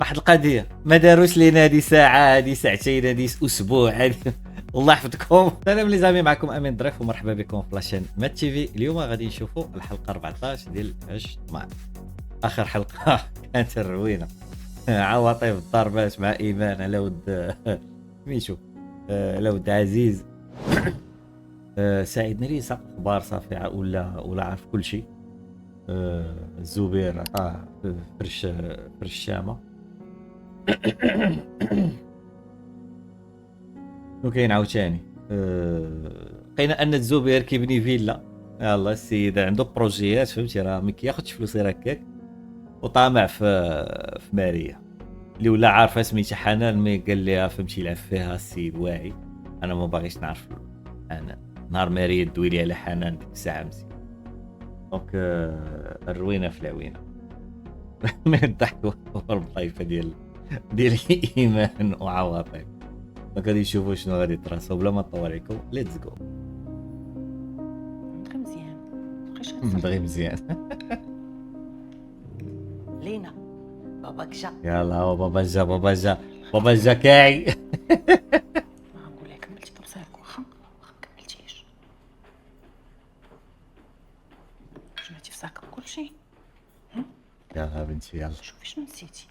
واحد القضيه ما داروش لينا هذه ساعه، هذه ساعتين، هذه اسبوع، هذه الله يحفظكم. سلام لي زعمي، معكم امين ظريف ومرحبا بكم في لاشين مات تي في. اليوم غادي نشوفوا الحلقه 14 ديال عش طمع. اخر حلقه كانت الروينه، عواطف الضربات مع ايمان على ود ميشو، على ود عزيز. سعيد ناري ساق اخبار صافي ولا عارف كل شيء. الزبير عطاه فرش الشامه. وكاين عاوتاني لقينا ان الزبير كيبني فيلا. يلا السيد عنده بروجيات، فهمتي، راه ما كياخذش فلوس هكاك، وطامع في ماريا اللي ولا عارفه سميتها حنان. مي قال لها فهمتي يلعب فيها السيد واعي. انا ما باغيش نعرف حنان، نهار ماريا دوي لي على حنان ديك الساعه مزيان. دونك الروينه في العوينه. من الضحك والطايفه ديال ايمان وعواطف. دونك غادي نشوفوا شنو غادي يطراسو بلا ما نطول عليكم. ليتس جو. دغيا مزيان بقيتش دغيا مزيان. لينا باباك جا. يلا بابا جا كاعي. ما نقول لك كملتي طبسالك واخا ما كملتيش. جمعتي في ساكك كلشي. يلا بنتي يلا. شوفي شنو نسيتي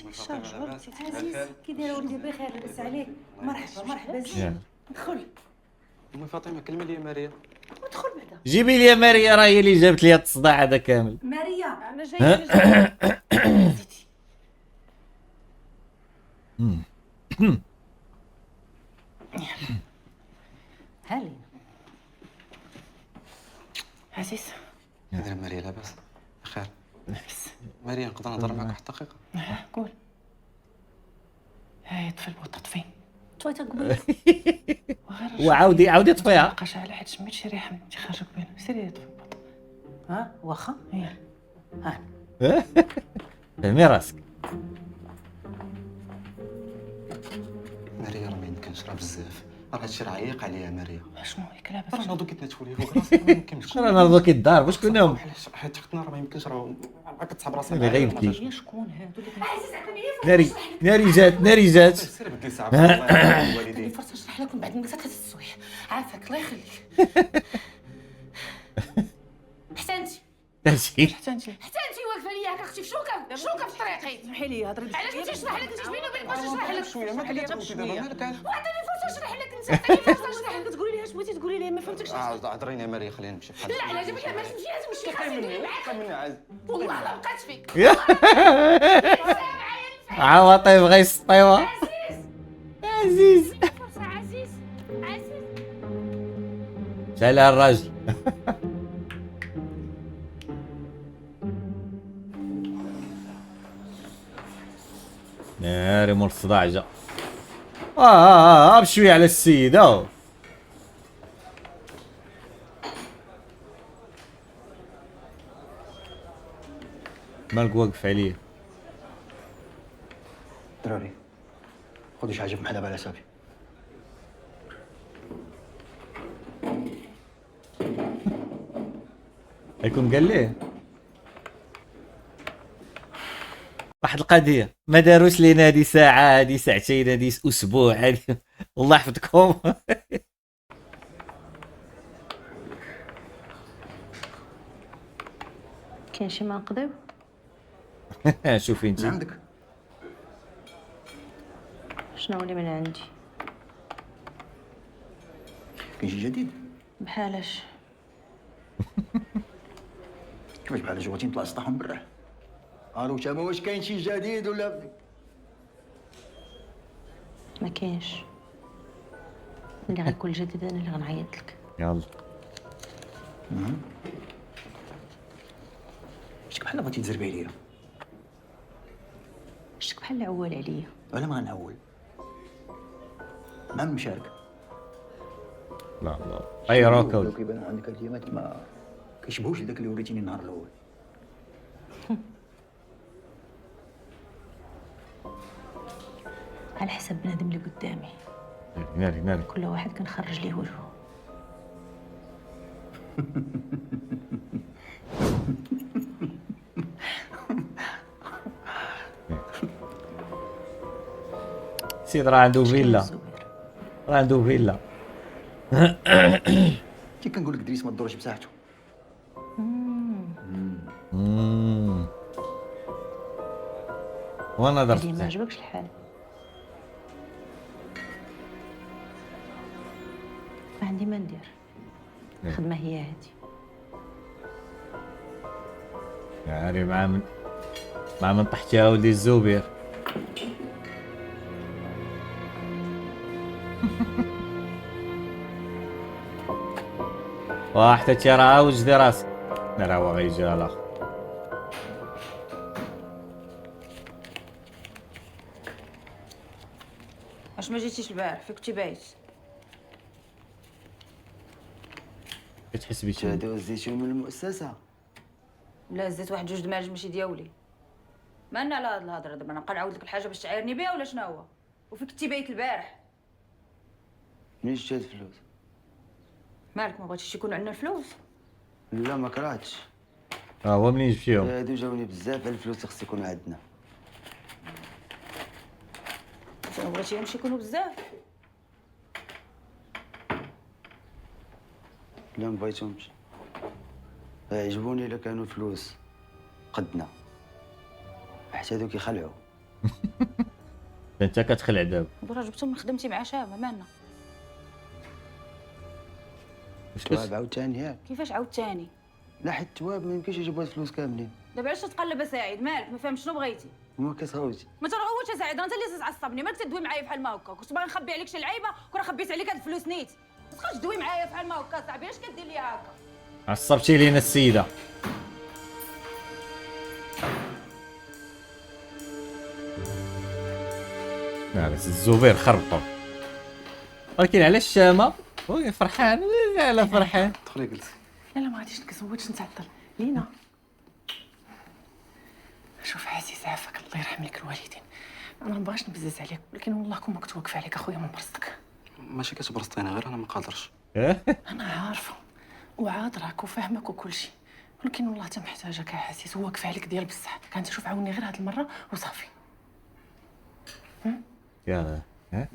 الشارجور. نسيتي عزيز كي داير ولدي بخير لاباس عليك؟ مرحبا زين يلا. دخل أمي فاطمة كلمة لي ماريا. ودخل بعدا. جيبي لي ماريا، راه هي اللي جابت لي التصداع هذا كامل. ماريا انا جايه. نسيتي ها لينا عزيز. هذا ماريا لاباس بخير؟ ماريا نقدر نهضر معك واحد الدقيقة؟ قول. هاي طفي البوطه طفي. طويتها قبيله. وعاودي طفيها. بقاش على حيت شميت شي ريحه انت خارجه قبيله. سيري طفي البوطه. ها واخا هي ها فهمي راسك. ماريا راه ما يمكنش، راه بزاف، راه هادشي راه عيق عليا ماريا. شنو هيك لاباس؟ راه ناضو كيتناتفوا ليه فوق راسي، ما يمكنش. راه ناضو كيدار واش كنا علاش حيت اختنا راه ما يمكنش، راه كتسحب راسها اللي غيبكي. هي شكون هادو اللي عزيز عطيني ناري جات. سير بدي ساعة الله الوالدين. فرصه نشرح لكم بعد ما سكت الصويح. عافاك الله يخليك. احسنتي هادشي حتى انت احسنتي واقفه ليا هكا اختي شنو كان في طريقي. سمحي لي هضري علاش بغيتي نشرح لك؟ انت بيني وبينك باش نشرح لك شوية ما كتعاودش دابا مالك؟ وعطيني فرصه نشرح لك. انت عطيني فرصه نشرح لك. تقولي لي اش بغيتي تقولي لي ما فهمتكش. هضريني يا ماريا، خلينا نمشي بحال. لا لا جابك ما تمشي، لازم نمشي خاصني ندوي معاك. مني عاد. والله لا بقات فيك. عواطف غيسطيوها. عزيز فرصه عزيز شالها الراجل. ناري مول الصداع جا. بشويه على السيده. مالك واقف عليه؟ دراري خذوا شي حاجه في محلها على حسابي. يكون قال ليه واحد القضيه ما داروش لينا هذه ساعه، هذه ساعتين، هذه اسبوع، هذه الله يحفظكم. كاين شي ما نقضيو؟ شوفي انت. من عندك شنو اللي من عندي؟ كاين شي جديد؟ بحالاش؟ كيفاش بحال جواتي نطلع سطحهم بالراح؟ الو تما واش كاين شي جديد ولا؟ ما كاينش. اللي غيكون جديد انا اللي غنعيط لك. يلا شتك بحال بغيتي تزربي عليا شتك بحال العوال عليا. ولا ما غنعول مع المشاركه. لا طيروك. لو كيبان عندك هاد اليامات ما كيشبهوش لذاك اللي وريتيني النهار الاول. على حسب بنادم اللي قدامي، ناري كل واحد كنخرج ليه وجهه. السيد راه عنده فيلا، الزبير. راه عنده فيلا. كي كنقول لك دريس ما تدورش بساحته. وانا درت اللي ما بزاف. عجبكش الحال، ما عندي ما ندير، الخدمه هي هادي. يعني مع من طحتيها ولدي الزبير. حتى تي راه وجدي راسك. لا راه هو غيجي الاخر. واش ما جيتيش البارح فين كنتي بايت؟ كتحس بشي. هادو الزيتون من المؤسسة. لا زيت واحد جوج دماج ماشي دياولي. مالنا على هاد الهضره دابا نبقى نعاود لك الحاجه باش تعايرني بها ولا شنو هو؟ وفين كنتي بايت البارح؟ منين شتي هاد الفلوس؟ مالك ما بغيتيش يكون عندنا الفلوس؟ لا ما كرهتش. هو منين جبتيهم؟ هادو جاوني بزاف على الفلوس اللي خص يكونوا عندنا. انت ما بغيتيهمش يكونوا بزاف؟ لا ما بغيتهمش. يعجبوني الا كانوا الفلوس قدنا. حتى هادو كيخلعوا. انت كتخلع دابا. برا جبتهم من خدمتي مع شامه مالنا. واش تواب عاوتاني ياك؟ كيفاش عاود تاني؟ لا حيت تواب ما يمكنش يجيبوا هاد الفلوس كاملين. دابا علاش تقلب اساعد؟ مالك ما فهمت شنو بغيتي؟ وما كتغوتي. ما ترغوش اساعد، انت اللي تعصبني، مالك تدوي معايا بحال ما هكا. كنت باغي نخبي عليك شي لعيبه كون خبيت عليك هاد الفلوس نيت. ما تبقاش تدوي معايا بحال ما هكا صاحبي، اش كدير ليا هكا؟ عصبتي لينا السيده. لا بس الزبير خربطو. ولكن علاش الشامه؟ هو فرحان. لا فرحان. دخلي جلسي. لا لا ما غاديش نتزوجش نتعطل لينا. شوف عزيز عافاك الله يرحم لك الوالدين، انا ما بغاش نبزز عليك ولكن والله كون ما كنت واقفه عليك اخويا من برصتك. ماشي كتبرسطيني، غير انا ما قادرش. انا عارفه وعاذراك وفاهمك وكل شيء، ولكن والله حتى محتاجك يا عزيز وواقفه عليك ديال بصح. كانت شوف عاوني غير هاد المره وصافي. يلا ها.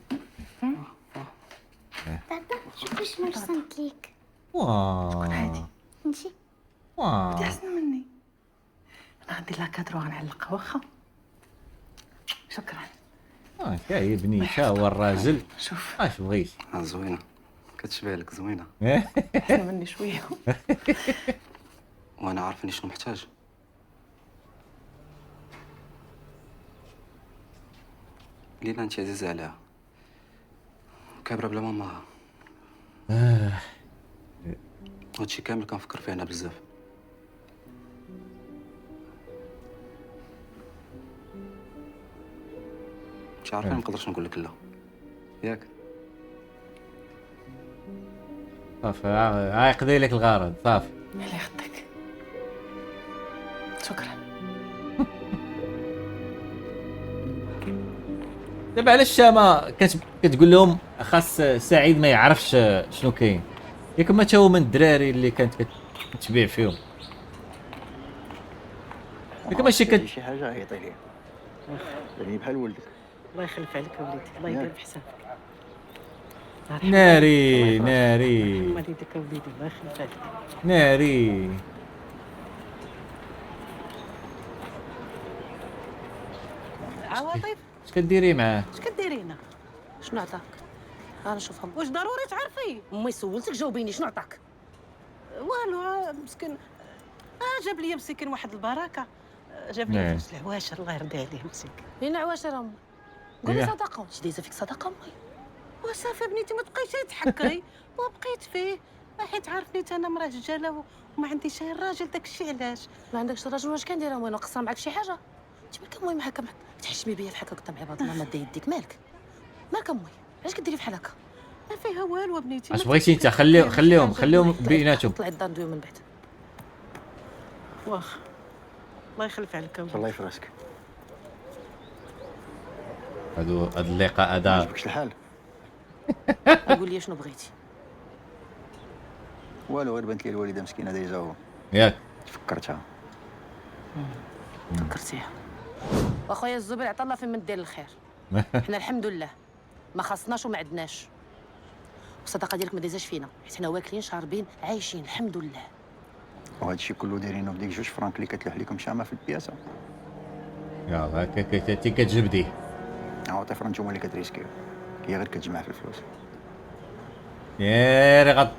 شوف واش ما رسمت ليك. واه نمشي. انت احسن مني. انا غندير لها كادرو غنعلقها واخا. شكرا. كاي بنيته هو الراجل. شوف اش بغيتي. زوينه، كتشبه لك زوينه. احسن مني شويه. وانا عارفني شنو محتاج. ليلى انت عزيزه عليها، كابره بلا ماماها. هادشي كامل كنفكر فيه انا بزاف. انت عارفين ما نقدرش نقول لك لا ياك. صافي يقضي لك الغرض صافي. الله يخطيك. شكرا. دابا علاش الشامه كتقول لهم خاص سعيد ما يعرفش شنو كاين؟ ياك ما تا هو من الدراري اللي كانت كتبيع فيهم. ياك ماشي شي حاجه عيطي ليه. يعني بحال ولدك. الله يخلف عليك وليدي، الله يدير بحسابك. ناري ناري الله يديك وليدي، الله يخلف عليك. ناري. عواطف اش كديري معاه؟ اش كديرينا؟ شنو عطاك؟ انا شوف واش ضروري تعرفي؟ امي سولتك جاوبيني شنو عطاك؟ والو مسكين جاب لي مسكين واحد البركه، جاب لي نعم. فلوس العواشر الله يرضي عليه مسكين. لين عواشر امي قولي إيه. صدقه واش دايزه فيك صدقه امي؟ وصافي بنيتي ما تبقيش تحكري وبقيت فيه، حيت عارفني انا مراه رجاله وما عنديش غير راجل، داكشي علاش. ما عندكش راجل واش كندير امي ناقصه معاك شي حاجه؟ انت مالك امي معاك تحشمي بيا بحال هكا قدام عباد الله ما دا يديك مالك؟ مالك امي علاش كديري بحال هكا؟ ما فيها والو بنيتي. اش بغيتي انت؟ خليهم بيناتهم. طلعي الداندوي من بعد. واخا الله يخلف عليك الله يفرسك. هاد اللقاء هذا عجبكش الحال؟ قول لي شنو بغيتي؟ والو غير بانت لي الوالده مسكينه ديجا ياك فكرتها. فكرتيها. واخويا الزبير عطا الله فين من دير الخير. حنا الحمد لله ما خاصناش وما عندناش. والصدقه ديالك ما دايزاش فينا، حيت حنا واكلين شاربين عايشين الحمد لله. وهذا الشيء كله دايرينه بديك 2 فرانك اللي كتلوح لكم شامه في البياسه. يلا هكا انت كتجبدي. عاوتاني نتوما اللي كتريسكيو، هي غير كتجمع في الفلوس. يا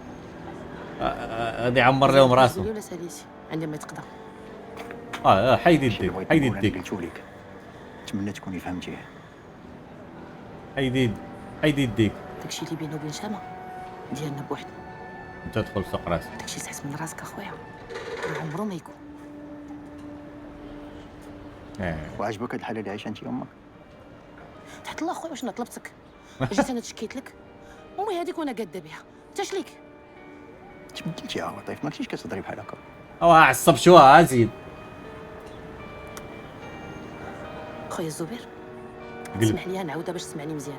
غادي يعمر لهم راسو. ولا ساليتي عندي ما يتقدر. حيدي يديك، حيدي يديك، قلتو لك نتمنى تكوني فهمتيه. حيدي يديك. داكشي اللي بينه وبين شامه ديالنا بوحدنا. انت تدخل سوق راسك. داكشي تحت من راسك اخويا، راه عمرو ما يكون. وعجبك هاد الحاله اللي عايشه انت امك؟ تحت الله خويا، واش انا طلبتك؟ جيت انا تشكيت لك امي هذيك وانا قاده بها، انت شليك؟ تبدلتي يا لطيف، ما كنتيش كتهضري بحال هكا. عصب شويه زيد. خويا الزبير اسمح لي نعاودها باش تسمعني مزيان.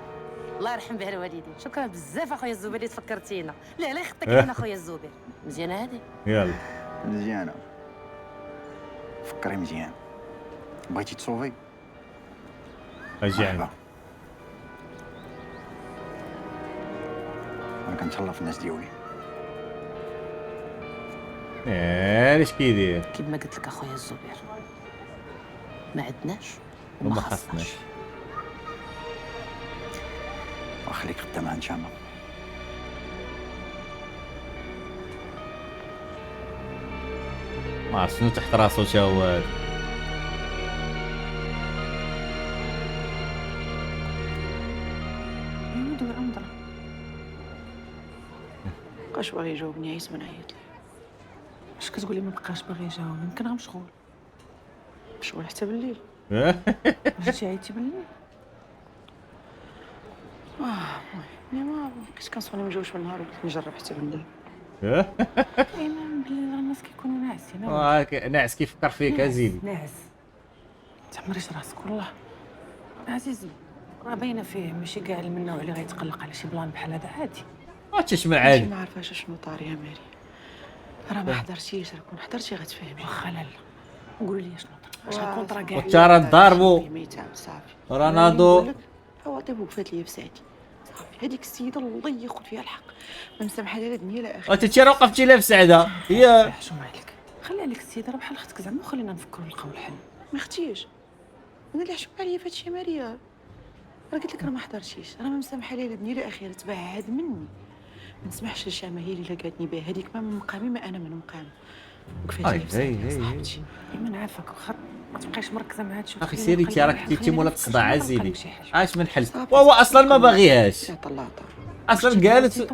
الله يرحم بها الوالدين. شكرا بزاف اخويا الزبير اللي تفكرتينا. لا يخطيك علينا خويا الزبير. مزيانه هذه؟ يلا مزيانه، فكري مزيان. بغيتي تصوفي؟ اجي عندي. انا كنتهلا في الناس ديالي. علاش كيدير؟ كيما قلت لك اخويا الزبير، ما عندناش وما خاصناش. وخليك قدام عند شامه. ما عرفت شنو تحت راسو تا هو هذا. ندور انظر بقاش باغي يجاوبني، عييت من عيط ليه. اش كتقولي ما بقاش باغي يجاوب؟ يمكن راه مشغول حتى بالليل. جيتي عيطتي بالليل؟ المهم ما كنت كنصوني ما جاوبش بالنهار وقلت نجرب حتى بالليل. دايما بالليل راه الناس كيكونوا ناعسين. ناعس كيفكر فيك ازيدي. ناعس تعمريش راسك والله عزيز، راه باينه فيه ماشي كاع من النوع اللي غيتقلق على شي بلان بحال هذا. عادي ما تسمع عادي. ما عارفاش شنو طاري يا ماري، راه ما حضرتيش، راه كون حضرتي غتفهمي. واخا لالا قولي لي شنو طرا، واش الكونطرا كاع وترى ضاربو صافي راه ناضو. هو طيب وقفات لي بساعتي صافي. هذيك السيده الله ياخذ فيها الحق، ما مسامحه لها الدنيا لا اخي. انت راه وقفتي لها في سعده هي. حشومه عليك، خلي عليك السيده راه بحال اختك زعما، وخلينا نفكروا نلقاو الحل. ما اختيش انا اللي حشومه عليا فهادشي يا ماريا، راه قلت لك راه ما حضرتيش، راه ما مسامحه ليا الدنيا لا اخي، تبعد مني. ما نسمحش لشامه هي اللي لقاتني بها، هذيك ما من مقامي ما انا من مقام. وكفايه لي بصحتي صاحبتي. ما نعرفك واخا ما تبقايش مركزه مع هادشي. اخي سيري انت راك كنتي مولا تصدع عزيزي. اش من حل؟ وهو اصلا ما باغيهاش طلعتها اصلا. قالت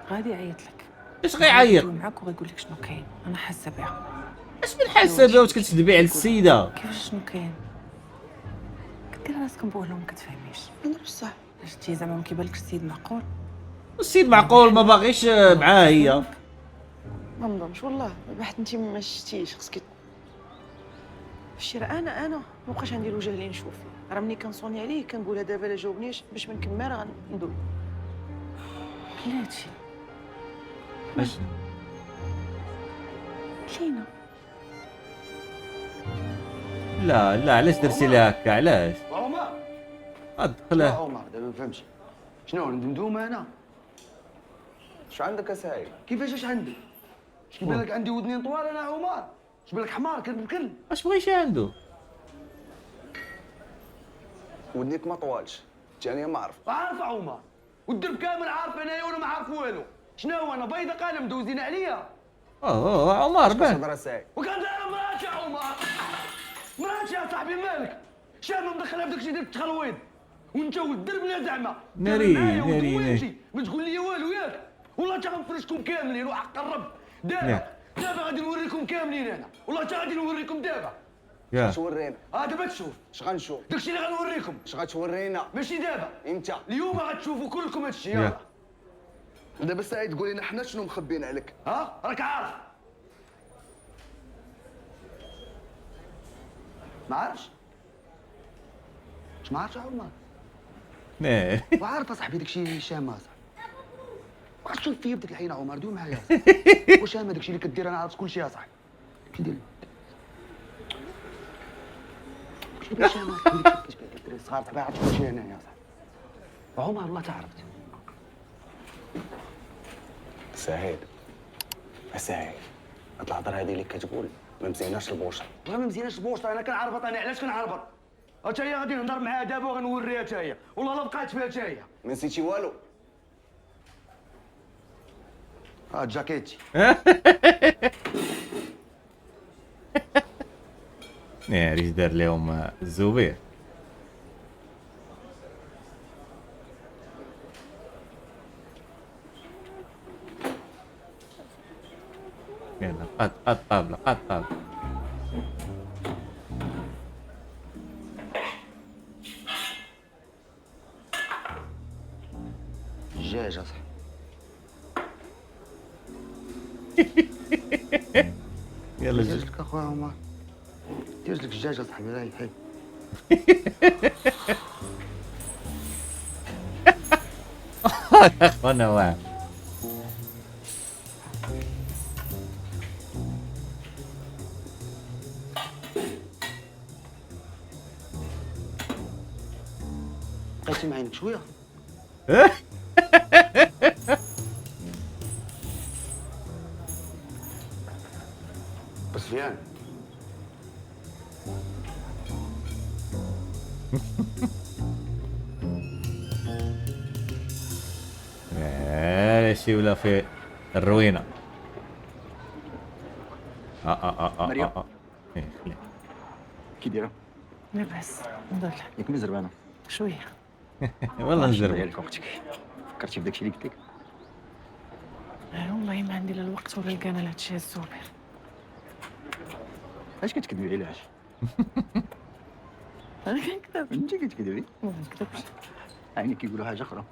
غادي يعيط لك. اش غيعيط معاك وغيقول لك شنو كاين. انا حاسه بها. اش من حاسه بها وتكتدبي على السيده؟ كيفاش شنو كاين؟ كدير راسك مبوهله وما كتفهميش. انا بصح شتي زعما ما كيبانلكش السيد معقول؟ السيد معقول ما باغيش معاه هي. ما نظنش والله. بحث انت ما شتيش خصك الشيء. انا ما بقاش عندي الوجه اللي نشوف فيه. راه ملي كنصوني عليه كنقولها دابا لا جاوبنيش باش ما نكمل غندوي. بلاتي اش كاينه. لا علاش درتي لها هكا؟ علاش؟ عمر ادخلها. عمر دابا ما فهمتش شنو ندمدوم انا. شو عندك اسايل؟ كيفاش اش عندك؟ اش كيبان لك عندي ودنين طوال انا عمر؟ اش بالك حمار كلب الكل؟ اش بغيتي عنده؟ ودنيك ما طوالش، جاني ما عرف. عارف عمر، والدرب كامل عارف انايا وانا ما عارف والو. شنو انا بيضه قال مدوزين عليا؟ عمر بان. صدر اسايل. وكان داير مراتي يا عمر. مراتي يا صاحبي مالك؟ شام مدخلها بداك الشيء ديال التخلويض. وانت والدرب لا زعما. ناري ما تقول لي والو ياك؟ والله تا غنفرشكم كاملين وحق الرب. دابا غادي نوريكم كاملين انا، والله تا غادي نوريكم دابا. يا تورينا. دابا تشوف. اش غنشوف؟ داكشي اللي غنوريكم. اش غتورينا؟ ماشي دابا، امتى؟ اليوم غتشوفوا كلكم هادشي. يلا دابا سعيد تقول لنا حنا شنو مخبيين عليك؟ راك عارف. ما عارفش؟ ما عارفش يا عمر؟ وعارف اصاحبي داكشي شامه اصاحبي. واش تشوف فيا بديك الحين عمر؟ دوي معايا. واش شامه داكشي اللي كدير؟ انا عارف كلشي يا صاحبي. كيدير شامه كتبان لك الدراري الصغار تبع عرفت كلشي انا يا صاحبي. عمر والله تعرفت. سهيل سهيل، هاد الهضره هادي اللي كتقول ما مزيناش البوشره. ما مزيانش البوشطه، انا كنعربط. انا علاش كنعربط؟ تا هي غادي نهضر معاها دابا وغنوريها تا هي، والله لا بقات فيها تا هي. ما نسيتي والو. جاكيتي. ايش دار لهم الزبير؟ يلا قد طابلة قد طابلة. دجاجة صح. يلا دير لك اخويا عمر، دير لك دجاجة صاحبي. راهي حي. اخوانا واعر. بقيتي معينك شوية. بسفيان شي ولا في الروينة. مريم. إيه، خلي. كي دايره؟ لاباس نضل ياك مزربانه؟ شويه. والله نزرب. لك وقتك، فكرتي بداك الشيء اللي قلت لك؟ والله ما عندي لا الوقت ولا الكان لهادشي الزبير. علاش كتكذبي؟ علاش؟ انا كنكذب؟ انت كتكذبي؟ ما كنكذبش. عيني كيقولوا حاجه اخرى.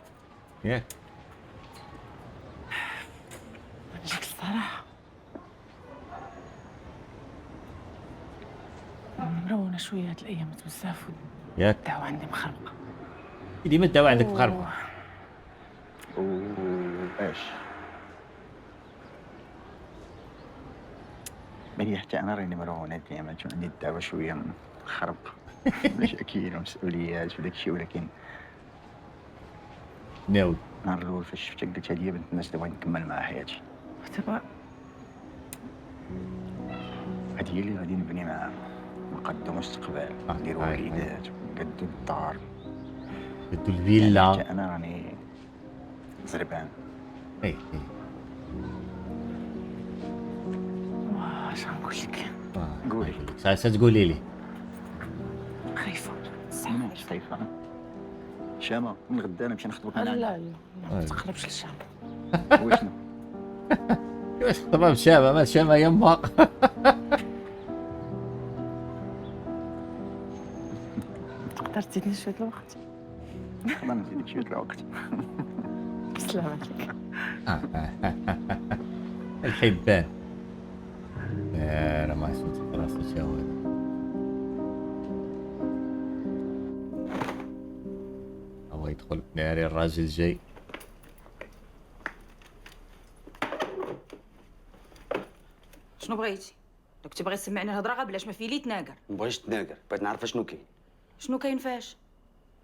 ياك نجيك الصراحه، مروونه شويه هاد الايام بزاف، ياك والدعوه عندي مخربقه. ديما الدواء عندك مخربقة. ايش؟ بني حتى انا راني مرونة ديما تكون عندي الدعوه شويه مخربقه. مشاكل ومسؤوليات وداك الشيء، ولكن ناود النهار الاول فاش شفتك قلت هذه بنت الناس اللي بغيت نكمل معاها حياتي. دابا هذه هي اللي غادي نبني معاها، نقدو مستقبل، نديرو وليدات، نقدو الدار. بدو الفيلا. حتى انا راني زربان. اي واش غنقول لك؟ قولي. تقولي لي خايفه مانيش خايفه. شامه من غدا نمشي نخطبك. لا لا لا ما تقربش للشام. وشنو؟ كيفاش خطبها بشامة؟ ما شامة يما. تقدر تزيدني شويه الوقت؟ نقدر نزيدك شويه الوقت. بسلامة لك. الحبان. راه ما شفت راسو شاوي. هو يدخل ناري الراجل جاي. شنو بغيتي؟ لو كنتي باغي تسمعني الهضره غير بلاش ما في لي تناقر. ما بغيتش تناقر، بغيت نعرف شنو كاين. شنو كاين فاش؟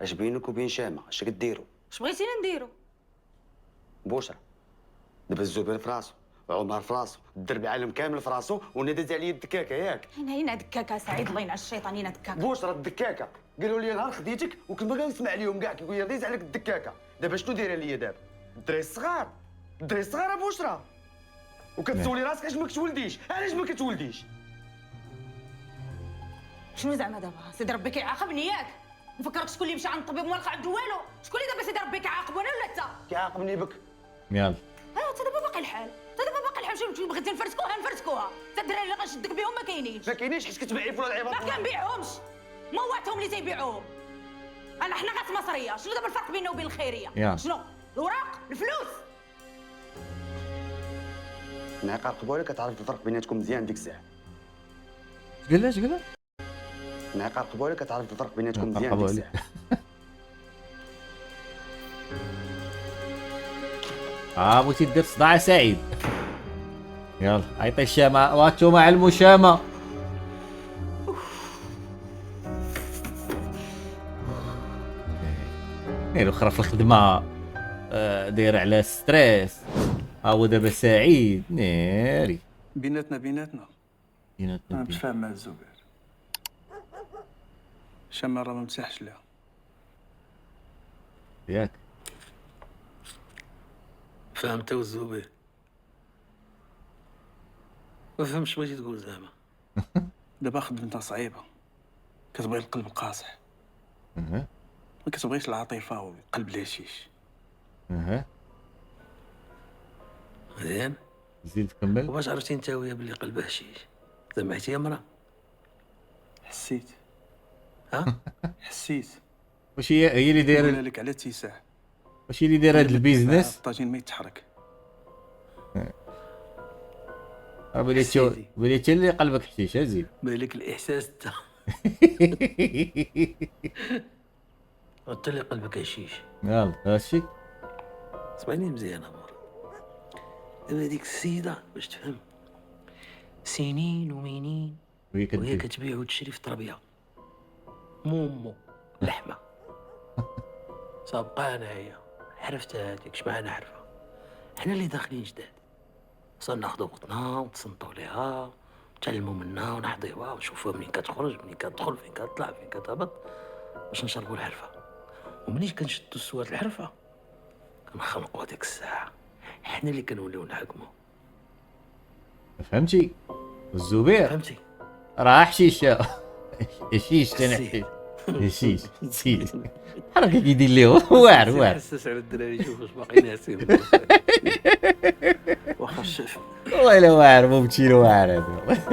اش بينك وبين شامه؟ اش كديروا؟ اش بغيتينا نديرو؟ بوشرة دابا الزبير في راسو، عمر في راسو، الدرب عالم كامل في راسو، وانا داز عليا الدكاكه ياك. هنا دكاكه سعيد الله ينعس الشيطان. هنا دكاكه بوشرة الدكاكه قالوا لي نهار خديتك وكنت باغي نسمع ليهم كاع كيقول لي دايز عليك الدكاكه. دابا شنو دايره ليا دابا؟ الدراري الصغار، الدراري الصغار بوشرة، وكتسولي راسك علاش ما كتولديش؟ علاش ما كتولديش؟ شنو زعما دابا؟ سيدي ربي كيعاقبني ياك؟ نفكرك شكون اللي مشى عند الطبيب وما لقى عنده والو؟ شكون اللي دابا سيدي ربي كيعاقب انا ولا انت؟ كيعاقبني بك. يلا تا دابا باقي الحال، تا دابا باقي الحال. شنو بغيتي نفرتكوها نفرتكوها. تا الدراري اللي غنشدك بهم ما كاينينش. ما كاينينش حيت كتبيعي فلان العباد. ما كنبيعهمش، مواتهم اللي تيبيعوهم. انا حنا غاس مصريه. شنو دابا الفرق بيننا وبين الخيريه؟ يا. شنو؟ الوراق، الفلوس. نعيق القبوله كتعرف الفرق بيناتكم مزيان ديك الساعه. قلاش قلا نعيق القبوله كتعرف الفرق بيناتكم مزيان ديك الساعه. بغيتي دير صداع سعيد. يلا عيطي الشامة وانتوما علموا شامة. الاخرى في الخدمه داير على ستريس، هو دابا سعيد ناري. بيناتنا انا بيناتنا مش فاهم مع الزبير. شمال راه ما مساحش لها. ياك فهمت الزبير؟ ما فهمتش بغيتي تقول زعما. دابا خدمتها صعيبه، كتبغي القلب القاصح، اها ما كتبغيش العاطفه والقلب الهشيش. اها مزيان. زيد كمل. وباش عرفتي انت ويا بلي قلبها هشيش؟ سمعتي يا مرا؟ حسيت ها؟ حسيت. واش هي اللي نقولها دايره، لك على اتساع. واش هي اللي دايره هاد البيزنس؟ الطاجين ما يتحرك. راه بليتي اللي قلبك حشيش. زيد. بالك الاحساس انت انت اللي قلبك هشيش. يلا هادشي. اسمعني مزيان امور. دابا هذيك السيده باش تفهم، سنين ومنين وهي وهي كدير كتبيع وتشري في التربيه مومو لحمه. سابقه انايا عرفتها هذيك شبعنا نعرفها. حنا اللي داخلين جداد صار ناخذ وقتنا ونتصنتوا ليها نتعلموا منها ونحضيوها ونشوفوها منين كتخرج منين كتدخل فين كتطلع فين كتهبط باش نشربوا الحرفه. ومنين كنشدوا سوات الحرفه كنخلقوا هذيك الساعه حنا اللي كنوليو نحكموا. فهمتي الزبير؟ فهمتي؟ راه حشيشه. حشيش تاني حشيش نسيت حركه كيدير ليه واعر. حسس على الدراري شوف واش باقي ناسين. واخا الشيف والله الا واعر ممتي واعر هذا.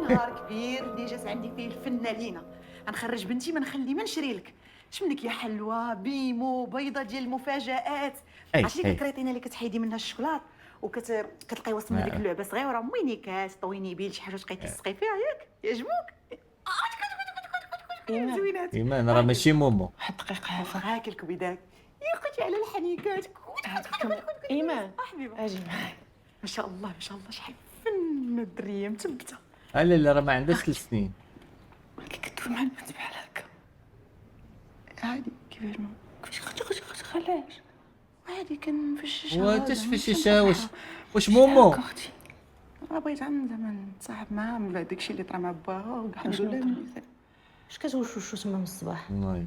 نهار كبير اللي جات عندي فيه الفنه لينا، غنخرج بنتي ما نخلي ما نشري لك. شمنك يا حلوى بيمو بيضه ديال المفاجآت. عرفتي ديك الكريطينه اللي كتحيدي منها الشوكولات كتلقاي وسط من ديك اللعبه صغيره موينيكات طويني بيل شي حاجه تبقاي تلصقي فيها ياك يعجبوك. زوينات ايمان راه ماشي مومو. واحد دقيقه هاك الكبيدات يا خوتي على الحنيكات. ايمان حبيبه اجي معايا. ما شاء الله ما شاء الله شحال فن الدريه مثبته. لا راه ما عندهاش 3 سنين. كي كدوي مع البنت بحال هكا عادي. كيفاش ما كيفاش خلاش عادي كنفشش. وانت تفشش واش مومو؟ اختي بغيت زعما نتصاحب معاها من بعد داكشي اللي طرا مع باها والحمد لله. اش كتوشوشو تما من الصباح؟ والله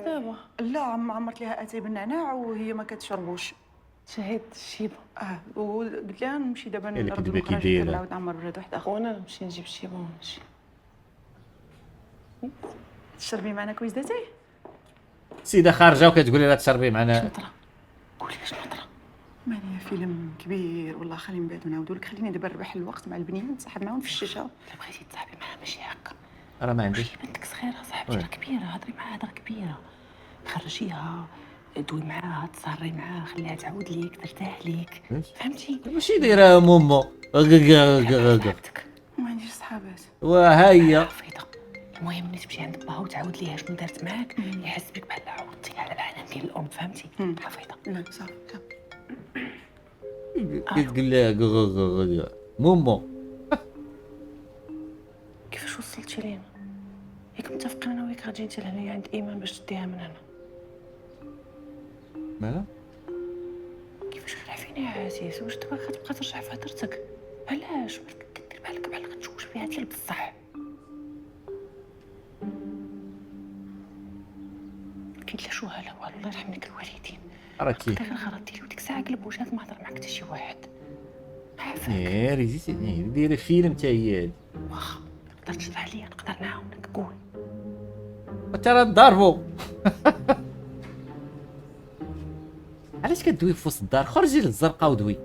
دابا لا عمرت ليها اتاي بالنعناع وهي ما كتشربوش. شهيت الشيبه. وقلت لها نمشي دابا اللي نرد كدبا المخرج كيدايرة. نعاود نعمر بلاد واحد اخر. وانا نمشي نجيب الشيبه ونمشي. تشربي معنا كويس داتي؟ سيده خارجه وكتقولي لها تشربي معنا. قولي اش نطرا. ماليا فيلم كبير والله. خلي من بعد نعاودو لك. خليني دابا نربح الوقت مع البنيه نتصاحب معاهم في الشاشه. الا بغيتي تصاحبي معاها ماشي هكا. راه ما عنديش. بنتك صغيره صاحبتي راه كبيره، هضري معاها هضره كبيره. خرجيها دوي معاها تصاري معاها خليها تعاود ليك ترتاح ليك. فهمتي؟ ماشي دايره مومو. صاحبتك ما عنديش صحابات. وها هي حفيظه. المهم ملي تمشي عند باها وتعاود ليها شنو دارت معاك يحس بك بحال عوضتي على العالم ديال الام. فهمتي؟ حفيظه. لا صافي كتقول لها مومو. كيفاش وصلتي لينا؟ ياك متفقين انا وياك غادي انت لهنايا عند ايمان باش تديها من هنا؟ مالا؟ كيفاش غتعرفيني يا عزيز؟ واش دابا كتبقى ترجع في هضرتك؟ علاش كدير بحال غتشوش بها انت بصح؟ كاين لا شو هلا والله الله يرحم لك الوالدين. راكي غير غلط ديالي وديك الساعه قلب وجهك ما هضر معاك حتى شي واحد. عافاك. ناري زيدي دايره فيلم حتى هي. واخا تقدر تشرح لي نقدر نعاونك قول. انت راه تضاربوا. علاش كدوي في وسط الدار؟ خرجي للزرقاء ودوي.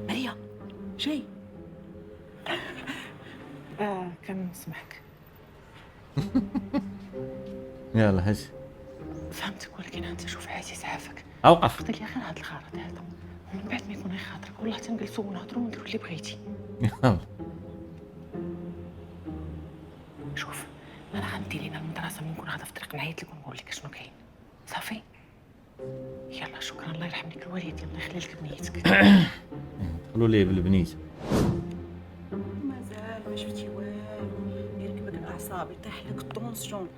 مريم جاي. كنسمعك. يلا هاج فهمتك ولكن انت شوف عزيز عافاك. اوقف. قلت لي غير هاد الغرض هذا ومن بعد ما يكون غير خاطرك والله تنجلسوا ونهضروا ونديروا اللي بغيتي. يلا شوف انا غندي لينا المدرسه ملي نكون غادا في الطريق نعيط لك ونقول لك شنو كاين صافي. يلا شكرا الله يرحم لك الوالدين الله يخلي لك بنيتك. قولوا ليه بالبنيت. مازال ما شفتي والو، يركبك الاعصاب، يطيح لك الطونسيون.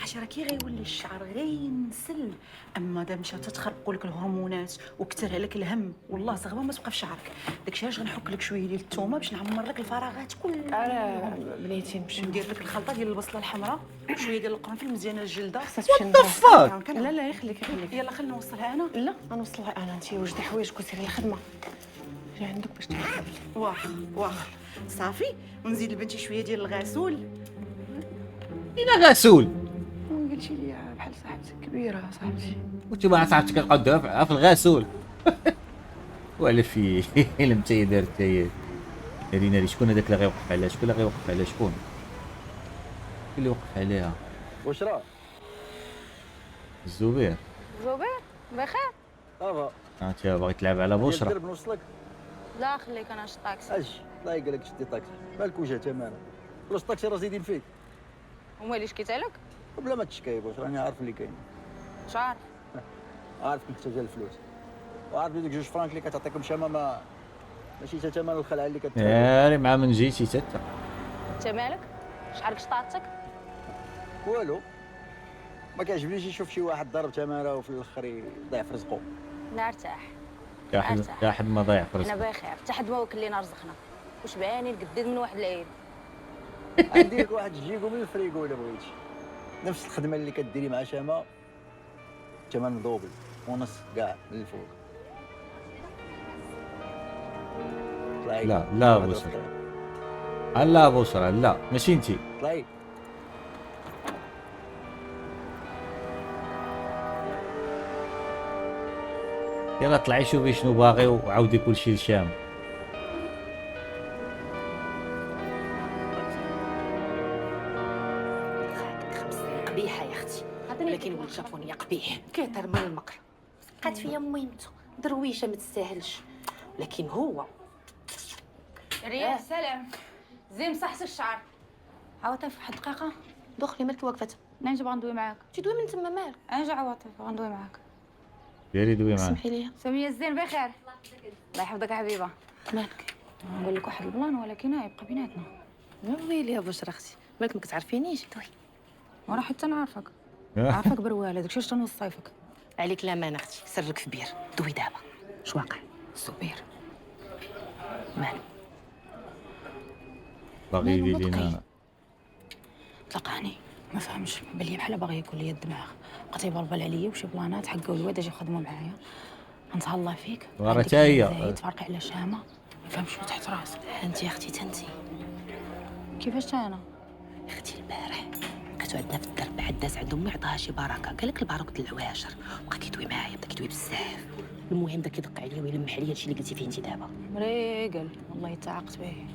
عشرة كي غيولي الشعر غينسل، اما دا مشات تخربقوا لك الهرمونات وكثر عليك الهم، والله زغبه ما تبقى في شعرك. داكشي علاش غنحك لك شويه ديال الثومه باش نعمر لك الفراغات كلها. بنيتي نمشي ندير لك الخلطه ديال البصله الحمراء وشويه ديال القرنفل مزيانه الجلده. فاك لا لا يخليك يخليك. يلا خلينا نوصلها انا. لا غنوصلها انا. انت وجدي حوايجك وسيري للخدمه. جي عندك باش تعرفي. واخا صافي. ونزيد لبنتي شويه ديال الغسول. اين غسول؟ قلتي لي بحال صاحبتك كبيره صاحبتي. وانت مع صاحبتك كتقعد دافع في الغسول. وعلى فيلم انت دارت هي دارينا لي. شكون هذاك اللي غيوقف عليها؟ شكون اللي غيوقف عليها؟ شكون اللي وقف عليها؟ واش راه؟ الزبير. زبير بخير. صافا انت باغي تلعب على بشرى. الدرب نوصلك. لا خليك انا شطاكسي. اش الله يقلك شدي طاكسي مالك وجه تماما. واش طاكسي راه زايدين فيك هما اللي شكيت عليك؟ بلا ما تشكي واش راني عارف اللي كاين. مش عارف. عارف كنت تجي الفلوس وعارف ديك 2 فرانك اللي كتعطيكم شامه ماشي تا ثمن الخلعه اللي كتبان. ناري مع من جيتي تتا. انت مالك؟ شحال شطاتك؟ والو ما كيعجبنيش نشوف شي واحد ضرب تماره وفي الاخر يضيع في رزقه. نرتاح. يا حد ما ضيع انا فرصه. بخير حتى حد ما وكل لينا رزقنا. واش باني نقدد من واحد العيب. عندي لك واحد الجيكو من الفريكو الا بغيتي. نفس الخدمه اللي كديري مع شامه ثمن دوبل ونص كاع من الفوق. لا بشرى. لا بشرى لا ماشي انتي. طلعي يلا طلعي شوفي شنو باغي وعاودي كلشي لشام. قبيحه يا اختي، ولكن ولد جابونيه قبيح كيطير من المقر. بقات فيا ميمته درويشه ما تستاهلش، لكن هو ريال سلام. زين مصحص الشعر. عواطف واحد دقيقه. دخلي مالك واقفه. انا نجي ندوي معاك. تدوي من تما مالك؟ انا جا عواطف غندوي معاك. ديري دوي معاه. سمحي لي. سميه الزين بخير. الله يحفظك يا حبيبه. مالك؟ نقول لك واحد البلان ولكن يبقى بيناتنا. ويلي يا بشرى اختي مالك ما كتعرفينيش؟ دوي وراه حتى نعرفك. عارفك بروالة داكشي علاش تنوصيفك. عليك لا مان اختي، سرك في بير. دوي دابا اش واقع؟ الزبير مالو؟ باغي يدير لينا. طلقاني ما فهمش بلي بحال باغي ياكل ليا الدماغ. بقى تيبلبل عليا وشي بلانات حقا الواد اجي يخدموا معايا. نتهلا فيك ورا تا هي تفرقي على شامه ما فهمش تحت راسك. انت يا اختي تنتي كيفاش انا؟ اختي البارح لقيتو عندنا في الدرب عداس عند امي عطاها شي بركه، قال لك البركه د العواشر. بقى كيدوي معايا بدا كيدوي بزاف. المهم بدا كيدق عليا ويلمح عليا هادشي اللي قلتي فيه انت دابا. مريقل والله تعاقت به.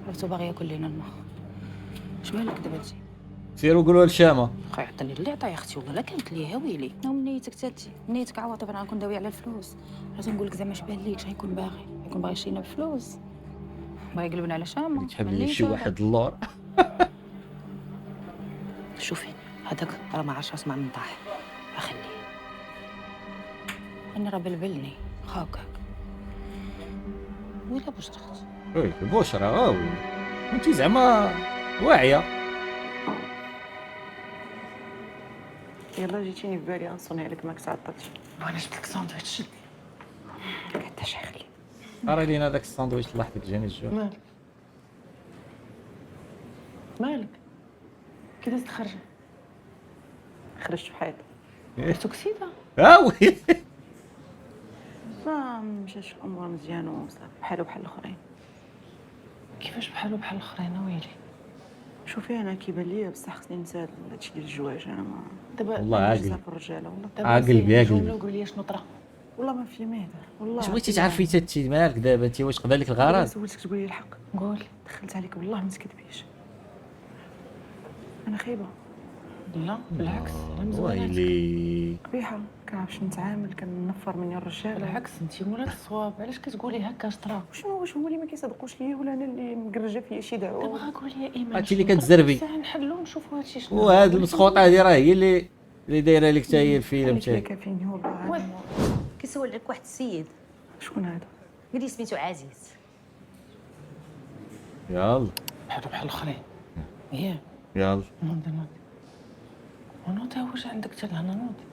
عرفتو باغي ياكل لينا المخ. اش مالك دابا انت؟ سيروا قولوا لشامه. خويا عطيني اللي عطا يا اختي والله لا كانت ليها ويلي. نوم نيتك تاتي نيتك عواطف انا غنكون داوي على الفلوس. عرفتي نقول لك زعما اش بان ليك غيكون باغي يكون باغي يشرينا بفلوس. باغي يقلبنا على شامه. تحب لي شي واحد اللور. شوفي هذاك راه ما عرفش راسو مع من طاح. اخليه انا راه بلبلني خاكك. ويلا بشرى اختي. وي بشرى وي انت زعما واعيه. يلا جيتيني في بالي غنصوني عليك ماك تعطلتي. وانا جبت لك ساندويتش شدي. حتى شيخلي. راه لينا داك الساندويتش لحظتك جاني الجوع. مالك؟ مالك؟ كي دازت خرجت؟ خرجت بحال توكسيده. وي ما مشاش الامور مزيان وصافي بحالو بحال الاخرين. كيفاش بحالو بحال الاخرين ويلي؟ شوفي انا كيبان ليا بصح خصني نسى هادشي ديال الزواج. انا ما دابا والله عاقل. بزاف الرجاله والله. عاقل بياقل. قول لي شنو طرا. والله ما في مهدر والله. اش بغيتي تعرفي تاتي مالك دابا انت واش قضى لك الغرض؟ سولتك تقولي الحق. قول. دخلت عليك والله ما تكذبيش. انا خايبه. لا بالعكس انا مزوانه. ويلي قبيحه كنعرفش نتعامل كنفر مني الرجال. بالعكس انت مولات الصواب. علاش كتقولي هكا اش طرا؟ واش هما اللي ما كيصدقوش ليا ولا انا اللي مقرجه فيا شي دعوه؟ دابا غنقول لي ايمان هادشي اللي كتزربي. نحلو نشوفوا هادشي شنو. وهاد المسخوطه هادي راه هي اللي دايره لك حتى هي الفيلم تاعي. تاعي. كافيني والله. كيسول لك واحد السيد. شكون هذا؟ قال لي سميتو عزيز. يلا بحال الاخرين. هي يلا نوضي نوضي واش عندك حتى لهنا نوضي.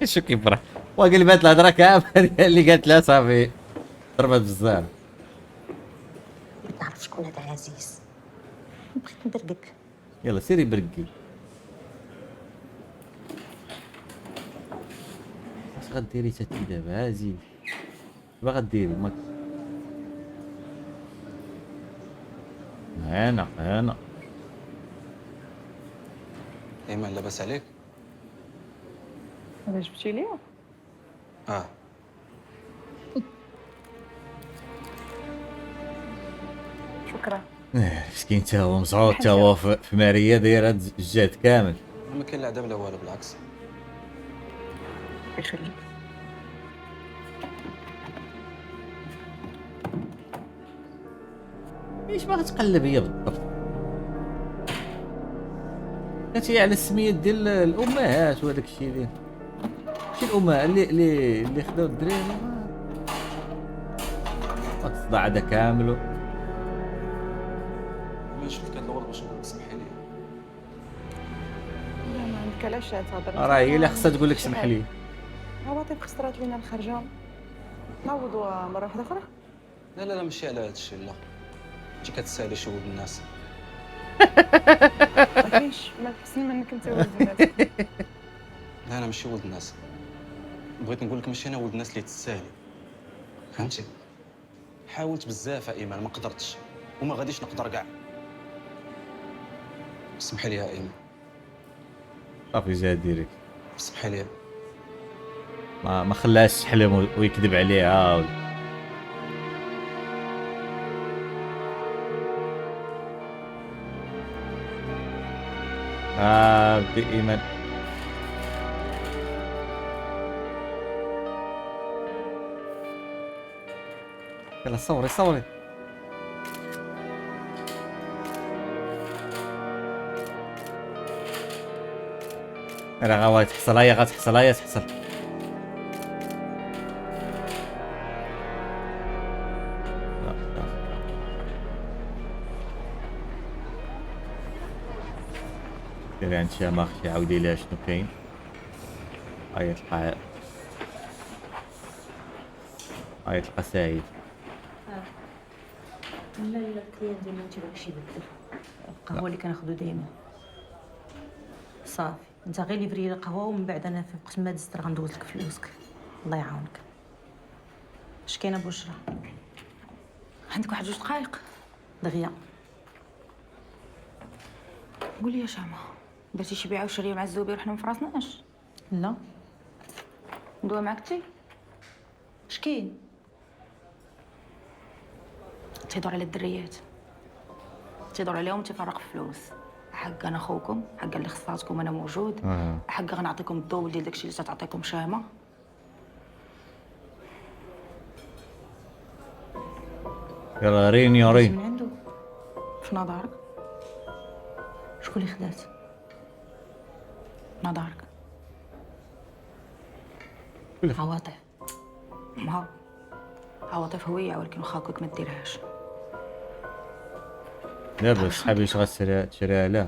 شو كيفرح وقلبات الهضره كامل اللي قالت لها صافي ضربت بزاف. بغيت نعرف شكون هذا عزيز، بغيت ندرقك. يلا سيري برقي. اش غديري تا انتي دابا عزيز؟ باغا ديري ما هنا ايمن لاباس عليك؟ علاش جبتي ليا؟ شكرا. مسكين تا هو مزعوط تا هو في ماريا داير هاد الجهد كامل. ما كاين لا عذاب لا والو بالعكس. يخليك. ايش باغا تقلب هي بالضبط؟ هادشي على السميات ديال الامهات وهداك الشيء ديال شي الامهات اللي خداو الدراري هاد الصداع هذا كامل. ما شفت هاد الورد باش نقول لك سمحي لي. لا ما عندك علاش تهضر. راه هي اللي خصها تقول لك سمح لي. عواطف خسرات لينا الخرجه، نعوضوها مره واحده اخرى. لا ماشي على هاد الشيء لا. انت كتسالي شي ولد الناس. مافيش ما تحسن منك انت ولد الناس. لا انا ماشي ولد الناس. بغيت نقول لك ماشي انا ولد الناس اللي تستاهلي. فهمتي؟ حاولت بزاف ايمن ما قدرتش وما غاديش نقدر كاع. سمحي لي يا ايمن. صافي جا ديريكت. سمحي لي. ما خلاهاش تحلم ويكذب عليها بدي ايمن. يلا صوري راه غتحصل هي تحصل. ديري عند شامة اختي عاودي ليها شنو كاين. تلقى سعيد. لا الكليان ديالنا ما تيبغيش يبدل، القهوه اللي كناخذو ديما صافي. انت غير ليفري لي القهوه ومن بعد انا في وقت ما دزت راه غندوز لك فلوسك. الله يعاونك. اش كاينه بشرى؟ عندك واحد 2 دقائق دغيا. قولي يا شامه، درتي شي بيعه وشريه مع الزبير وحنا ما فراسناش؟ لا. ندوي معاك انتي؟ اش كاين؟ تيدور على الدريات، تيدور عليهم تيفرق فلوس. حق انا خوكم، حق اللي خصاتكم انا موجود، حق غنعطيكم الضوء ديال داكشي اللي تعطيكم شامه. يلا ريني من عنده في نظرك شكون اللي خدات نظرك؟ عواطف. ما عواطف هوية ولكن خاكوك ما ديرهاش. لا بس صحابي اش تشريها لا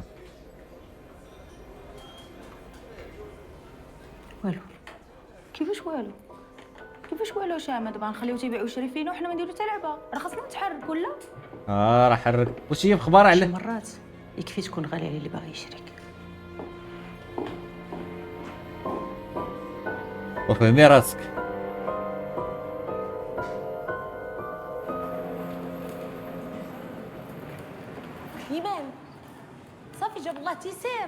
والو. كيفاش والو شامه؟ دابا نخليو تيبيعو يشري فينا وحنا ما نديرو حتى لعبه. راه خاصنا نتحرك ولا؟ راه حرك. واش هي بخبار على مرات يكفي تكون غالي على اللي باغي يشريك. وفهمي راسك. ايمان صافي جاب الله تيسير.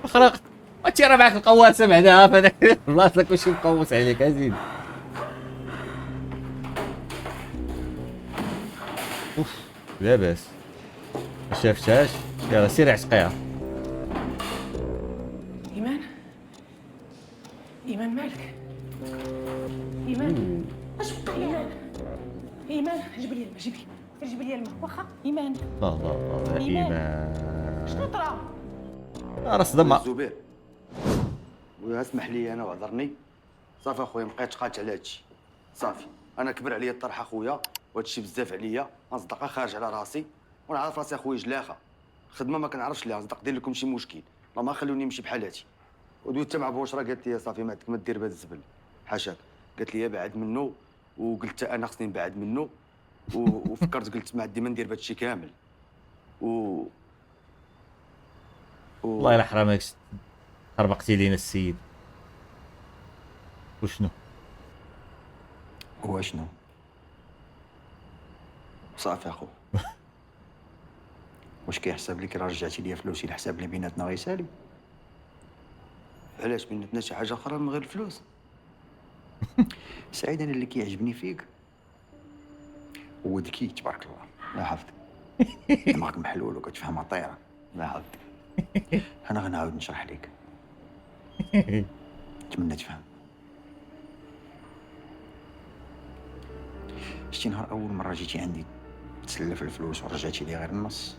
خرقت وانتي راه معاك القواسه بعدها في هذاك بلاصتك واش مقوس عليك ازيد. اوف لاباس ما شافتهاش. يلا سيري عتقيها. ايمان مالك؟ ايمان اش بقى؟ ايمان جيب لي الماء، جيب لي الماء واخا. ايمان الله ايمان شنو طرا؟ راه صدمة. زبير ويا اسمح لي انا وعذرني صافي اخويا مابقيتش قاتل على هادشي. صافي انا كبر عليا الطرح اخويا وهادشي بزاف عليا، غنصدق خارج على راسي ونعرف راسي اخويا جلاخه. الخدمه ما كنعرفش ليها، صدق دير لكم شي مشكل، راه ما خلوني نمشي بحال هادي. ودويت حتى مع بوشرا قالت لي صافي ما عندك ما دير بهذا الزبل حاشاك، قالت لي بعد منه، وقلت انا خصني نبعد منه وفكرت قلت ما عندي ما ندير بهذا الشيء كامل الله يلا حرامك خربقتي لينا السيد. وشنو هو شنو؟ صافي اخو. واش كيحسب لك راه رجعتي ليا فلوسي الحساب اللي بيناتنا غيسالي؟ علاش بيناتنا شي حاجه اخرى من غير الفلوس؟ سعيد، انا اللي كيعجبني فيك هو ذكي تبارك الله، الله يحفظك. دماغك محلول وكتفهم طيره، الله يحفظك. انا غنعاود نشرح لك، نتمنى تفهم. شتي نهار اول مره جيتي عندي تسلف الفلوس ورجعتي لي غير النص،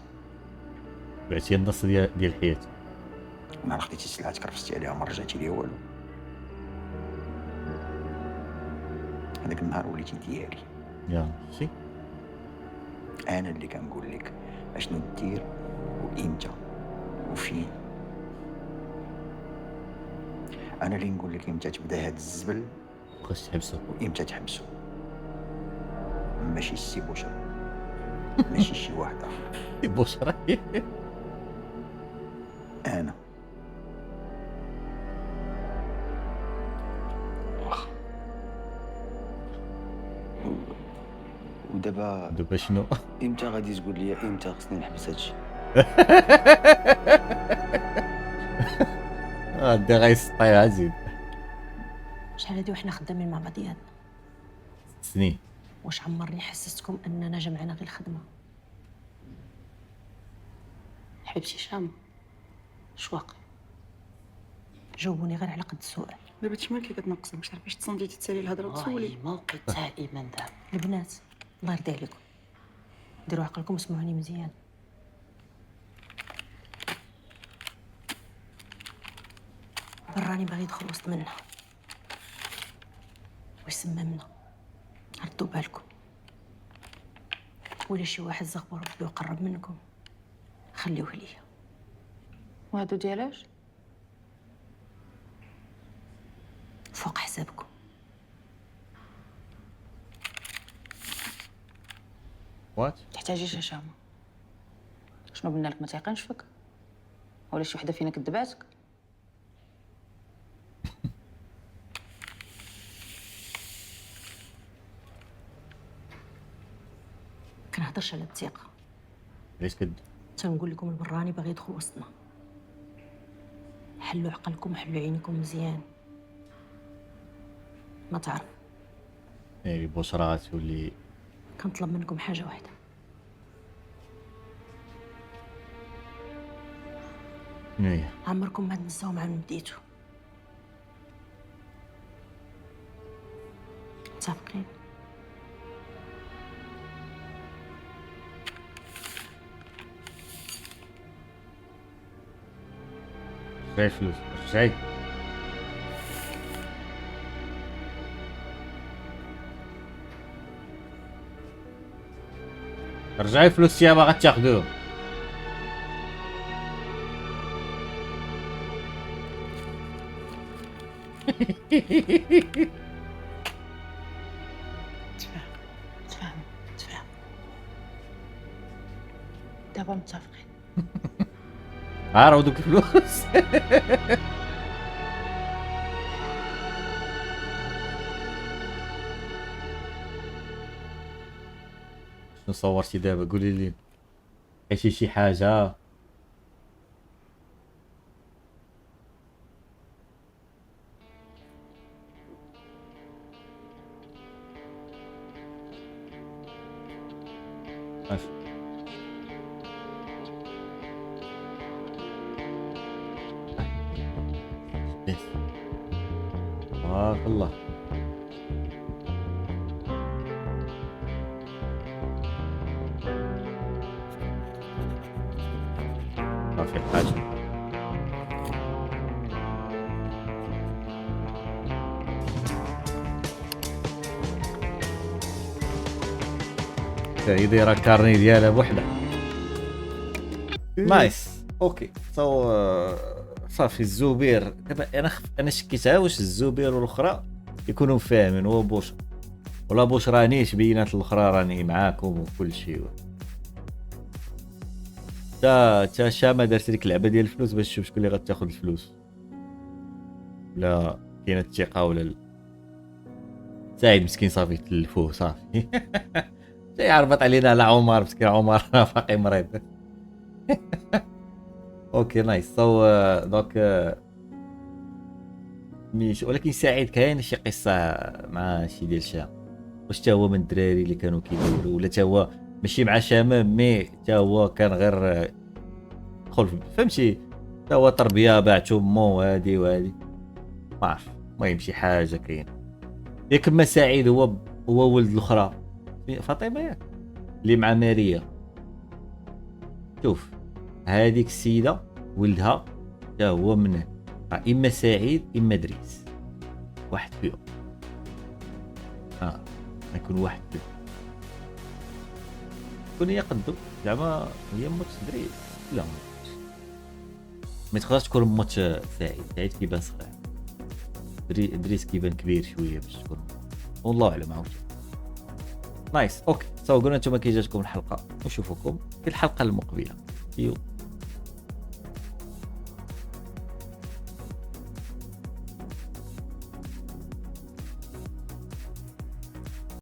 بعتي النص ديال الحياه. نهار خديتي السلعه تكرفستي عليها ما رجعتي لي والو. هذاك النهار وليتي ديالي. يا شي انا اللي كنقول لك اشنو دير وامتى وفين. انا اللي نقول لك امتى تبدا هاد الزبل خاص تحبسو وامتى تحبسو، ماشي السي بوشرا، ماشي شي واحد اخر. بوشرا انا ودابا شنو؟ امتى غادي تقول لي امتى خصني نحبس هادشي؟ غادي غيسطي عزيز. شحال هادي وحنا خدامين مع بعضياتنا؟ 6 سنين. واش عمرني حسستكم اننا جمعنا غير الخدمه؟ حبيبتي شام اش واقع؟ جاوبوني غير على قد السؤال. دابا انت مالك كتنقصي؟ واش عرفتي تصنتي تسالي الهضره وتسولي؟ ما لقيتها ايمان دابا. البنات الله يرضي عليكم ديروا عقلكم وسمعوني مزيان. براني باغي يدخل وسط منا ويسممنا، ردوا بالكم. ولا شي واحد زغبر بده يقرب منكم خليوه ليا. وهادو ديالاش؟ فوق حسابكم. وات تحتاجيش هشام. شنو قلنا لك ما تيقنش فيك؟ ولا شي وحده فينا كذباتك؟ كنهضرش على الثقه، علاش كد تنقول لكم البراني باغي يدخل وسطنا. حلوا عقلكم وحلوا عينكم مزيان. ما تعرف يعني بوشرا غتولي. كنطلب منكم حاجه واحده، شنو هي؟ عمركم ما تنساو مع من بديتو. متفقين؟ رجعي الفلوس رجعي. رجعي الفلوس يا باغا تاخذوه. تفهم دابا متفقين. عارف دوك الفلوس. شنو صورتي دابا؟ قولي لي لقيتي شي حاجه؟ تبارك الله. ما في حاجة. هي دايره كارني ديالها بوحدها. نايس اوكي صافي. الزبير دابا انا شكيتها واش الزبير والاخرى يكونوا فاهمين هو بوشرا ولا بوشرا نيش بينات الاخرى راني معاكم وكل شيء. تا شامه دارت لك اللعبه ديال الفلوس باش تشوف شكون اللي غتاخذ الفلوس لا كاينه الثقه ولا سعيد مسكين صافي تلفوه صافي. جاي عربط علينا على عمر مسكين عمر باقي مريض. اوكي نايس. دونك ميش ولكن سعيد كاين شي قصه مع شي ديال شام واش تا هو من الدراري اللي كانوا كيديروا ولا تا هو ماشي مع شمام مي تا هو كان غير دخل فهمتي تا هو تربيه باعتو مو هادي وهادي ما عرف. المهم شي حاجه كاين ياك ما سعيد هو ولد الاخرى فاطمه ياك اللي مع ماريا. شوف هذيك السيده ولدها تا هو من اما سعيد اما دريس واحد فيهم يكون واحد فيهم يكون يقدو زعما هي موت دريس لا ما تقدرش تكون موت سعيد كيبان صغير دريس كيبان كبير شويه باش تكون والله اعلم عاوتاني. نايس اوكي قلنا نتوما كي جاتكم الحلقه ونشوفكم في الحلقه المقبله.